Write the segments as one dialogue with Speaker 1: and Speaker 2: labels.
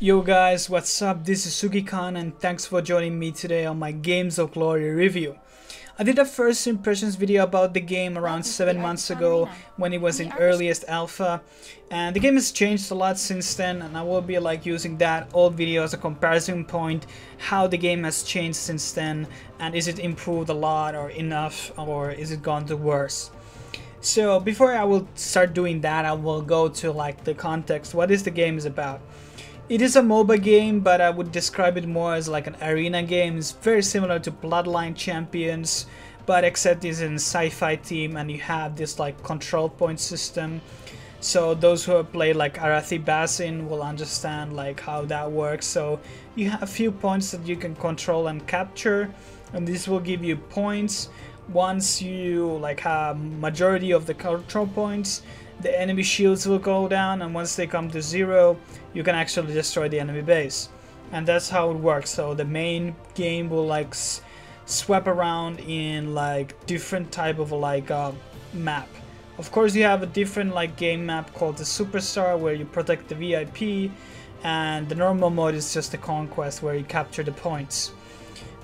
Speaker 1: Yo guys, what's up? This is Sugi-Khan and thanks for joining me today on my Games of Glory review. I did a first impressions video about the game around 7 months ago when it was in earliest alpha, and the game has changed a lot since then, and I will be using that old video as a comparison point, how the game has changed since then, and is it improved a lot or enough, or is it gone to worse. So before I will start doing that, I will go to the context. What is the game is about? It is a MOBA game, but I would describe it more as an arena game. It's very similar to Bloodline Champions, but except it's an sci-fi team and you have this control point system. So those who have played Arathi Basin will understand how that works. So you have a few points that you can control and capture, and this will give you points. Once you have majority of the control points, the enemy shields will go down, and once they come to 0, you can actually destroy the enemy base. And that's how it works. So the main game will swap around in different type of map. Of course, you have a different game map called the Superstar, where you protect the VIP, and the normal mode is just the Conquest, where you capture the points.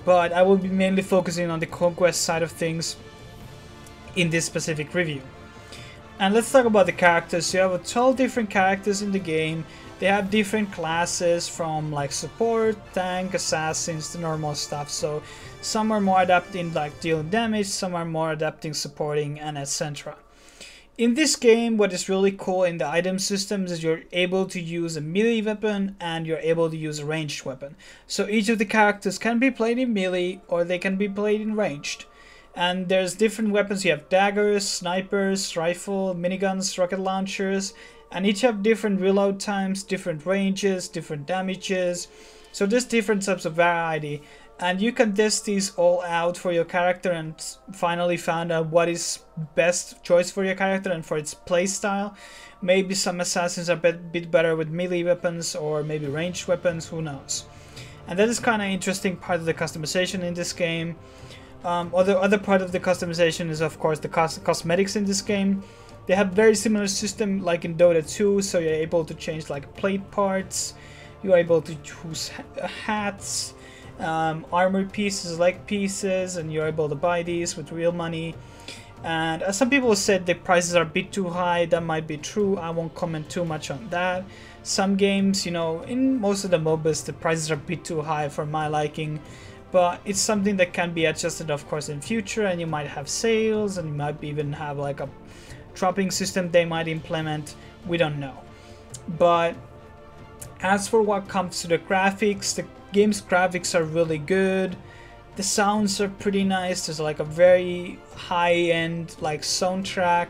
Speaker 1: But I will be mainly focusing on the Conquest side of things in this specific review. And let's talk about the characters. You have 12 different characters in the game. They have different classes from support, tank, assassins, the normal stuff. So some are more adept in dealing damage, some are more adept in supporting, and etc. In this game, what is really cool in the item systems is you're able to use a melee weapon and you're able to use a ranged weapon. So each of the characters can be played in melee or they can be played in ranged. And there's different weapons. You have daggers, snipers, rifle, miniguns, rocket launchers, and each have different reload times, different ranges, different damages. So there's different types of variety, and you can test these all out for your character and finally find out what is best choice for your character and for its playstyle. Maybe some assassins are a bit better with melee weapons, or maybe ranged weapons, who knows. And that is kind of interesting part of the customization in this game. Other part of the customization is of course the cosmetics in this game. They have very similar system like in Dota 2, so you're able to change plate parts, you're able to choose hats, armor pieces, leg pieces, and you're able to buy these with real money. And as some people said, the prices are a bit too high. That might be true. I won't comment too much on that. Some games, in most of the MOBAs, the prices are a bit too high for my liking. But it's something that can be adjusted, of course, in future, and you might have sales, and you might even have a dropping system they might implement. We don't know. But as for what comes to the graphics, the game's graphics are really good. The sounds are pretty nice. There's a very high-end soundtrack.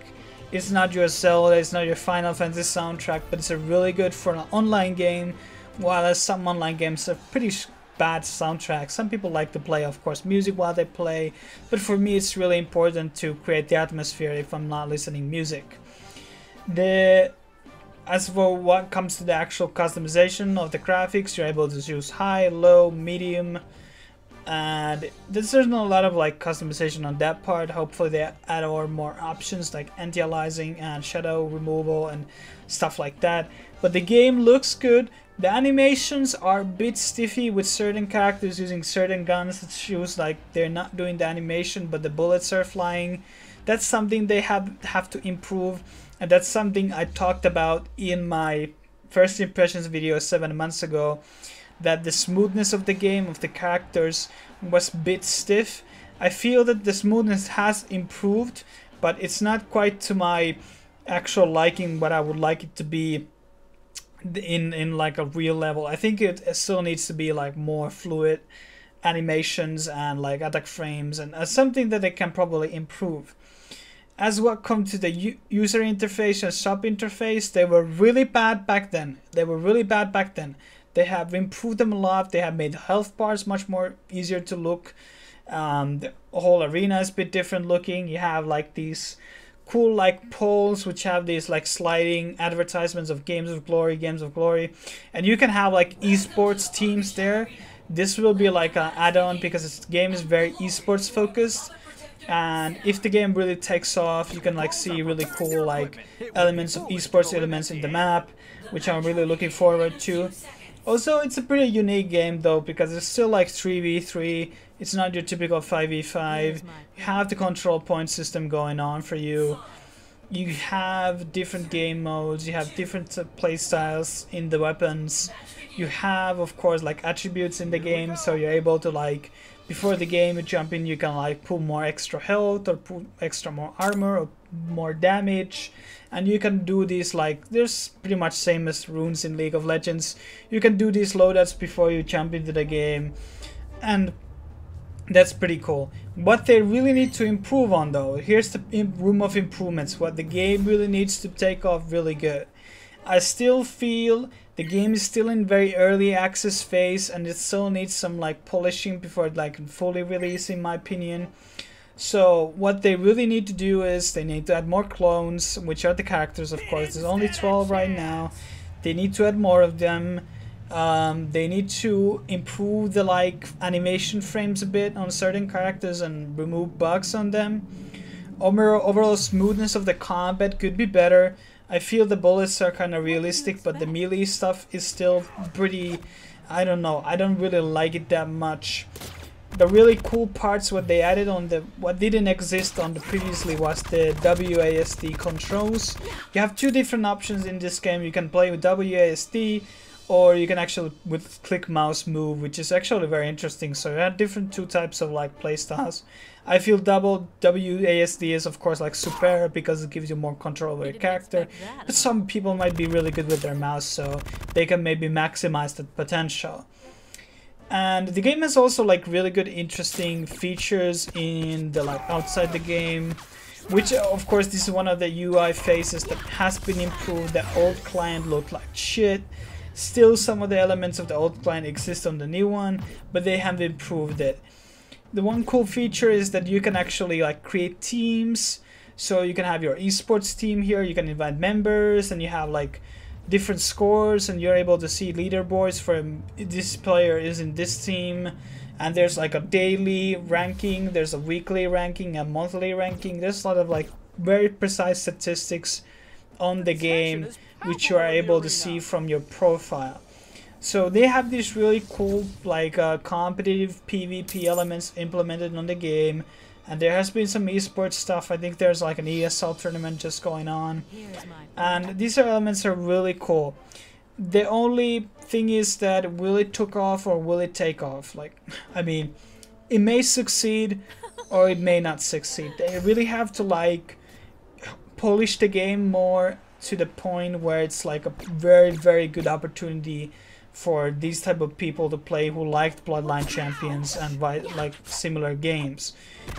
Speaker 1: It's not your Zelda, it's not your Final Fantasy soundtrack, but it's a really good for an online game. While some online games are pretty bad soundtrack. Some people like to play, of course, music while they play, but for me it's really important to create the atmosphere if I'm not listening music. As for what comes to the actual customization of the graphics, you're able to choose high, low, medium, and there's not a lot of customization on that part. Hopefully they add more options like anti-aliasing and shadow removal and stuff like that. But the game looks good. The animations are a bit stiffy with certain characters using certain guns. It shows they're not doing the animation, but the bullets are flying. That's something they have to improve, and that's something I talked about in my first impressions video 7 months ago, that the smoothness of the game, of the characters, was a bit stiff. I feel that the smoothness has improved, but it's not quite to my actual liking, what I would like it to be in a real level. I think it still needs to be more fluid animations and attack frames, and something that they can probably improve. As what comes to the user interface and shop interface, they were really bad back then. They have improved them a lot. They have made the health bars much more easier to look. The whole arena is a bit different looking. You have these cool poles which have these sliding advertisements of games of glory, and you can have esports teams there. This will be an add-on because this game is very esports focused, and if the game really takes off, you can see really cool elements of esports elements in the map, which I'm really looking forward to. Also, it's a pretty unique game though, because it's still like 3v3. It's not your typical 5v5. You have the control point system going on for you. You have different game modes. You have different play styles in the weapons. You have, of course, like attributes in the game, so you're able to, like, before the game you jump in, you can like pull more extra health or pull extra more armor or more damage. And you can do these, like, there's pretty much same as runes in League of Legends. You can do these loadouts before you jump into the game, and that's pretty cool. What they really need to improve on though, here's the room of improvements, what the game really needs to take off really good. I still feel the game is still in very early access phase, and it still needs some like polishing before it like can fully release, in my opinion. So what they really need to do is they need to add more clones, which are the characters, of course. There's only 12 right now. They need to add more of them. They need to improve the like animation frames a bit on certain characters and remove bugs on them. Overall smoothness of the combat could be better. I feel the bullets are kind of realistic, but the melee stuff is still pretty, I don't know, I don't really like it that much. The really cool parts, what they added on the, what didn't exist on the previously, was the WASD controls. You have two different options in this game. You can play with WASD, or you can actually with click mouse move, which is actually very interesting. So you have different two types of like play styles. I feel double WASD is of course like superior because it gives you more control over your character, but some people might be really good with their mouse, so they can maybe maximize that potential. And the game has also like really good interesting features in the like outside the game, which of course this is one of the UI phases that has been improved. The old client looked like shit. Still some of the elements of the old client exist on the new one, but they have improved it. The one cool feature is that you can actually like create teams, so you can have your esports team here, you can invite members, and you have like different scores, and you're able to see leaderboards for this player is in this team, and there's like a daily ranking, there's a weekly ranking, a monthly ranking. There's a lot of like very precise statistics on the game which you are able to see from your profile. So they have these really cool like competitive PvP elements implemented on the game, and there has been some esports stuff. I think there's like an ESL tournament just going on, and these elements are really cool. The only thing is that will it took off or will it take off? Like, I mean, it may succeed or it may not succeed. They really have to like polish the game more to the point where it's like a very, very good opportunity for these type of people to play who liked Bloodline Champions and like similar games.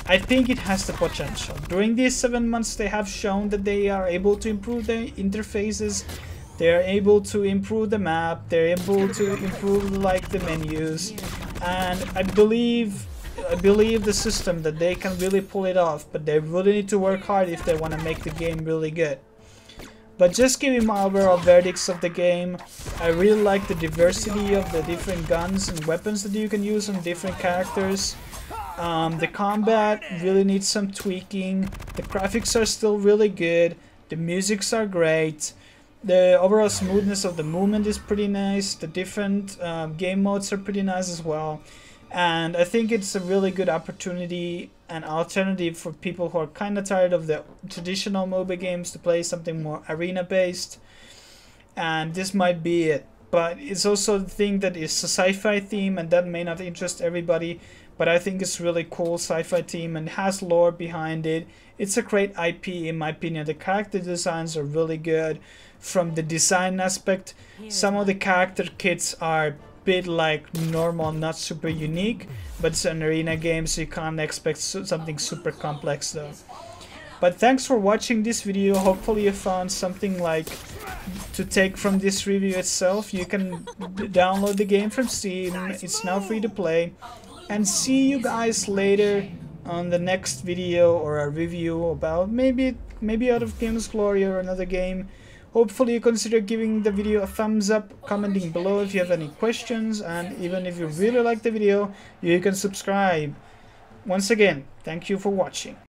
Speaker 1: I think it has the potential. During these 7 months they have shown that they are able to improve the interfaces, they are able to improve the map, they're able to improve like the menus, and I believe the system that they can really pull it off, but they really need to work hard if they want to make the game really good. But just giving my overall verdicts of the game, I really like the diversity of the different guns and weapons that you can use on different characters. The combat really needs some tweaking. The graphics are still really good. The musics are great. The overall smoothness of the movement is pretty nice. The different game modes are pretty nice as well. And I think it's a really good opportunity and alternative for people who are kind of tired of the traditional MOBA games to play something more arena based, and this might be it. But it's also the thing that is a sci-fi theme, and that may not interest everybody, but I think it's really cool sci-fi theme and has lore behind it. It's a great IP in my opinion. The character designs are really good. From the design aspect, some of the character kits are bit like normal, not super unique, but it's an arena game, so you can't expect something super complex though. But thanks for watching this video. Hopefully you found something like to take from this review itself. You can download the game from Steam, it's now free to play, and see you guys later on the next video or a review about maybe Out of Games Glory or another game. Hopefully you consider giving the video a thumbs up, commenting below if you have any questions, and even if you really like the video, you can subscribe. Once again, thank you for watching.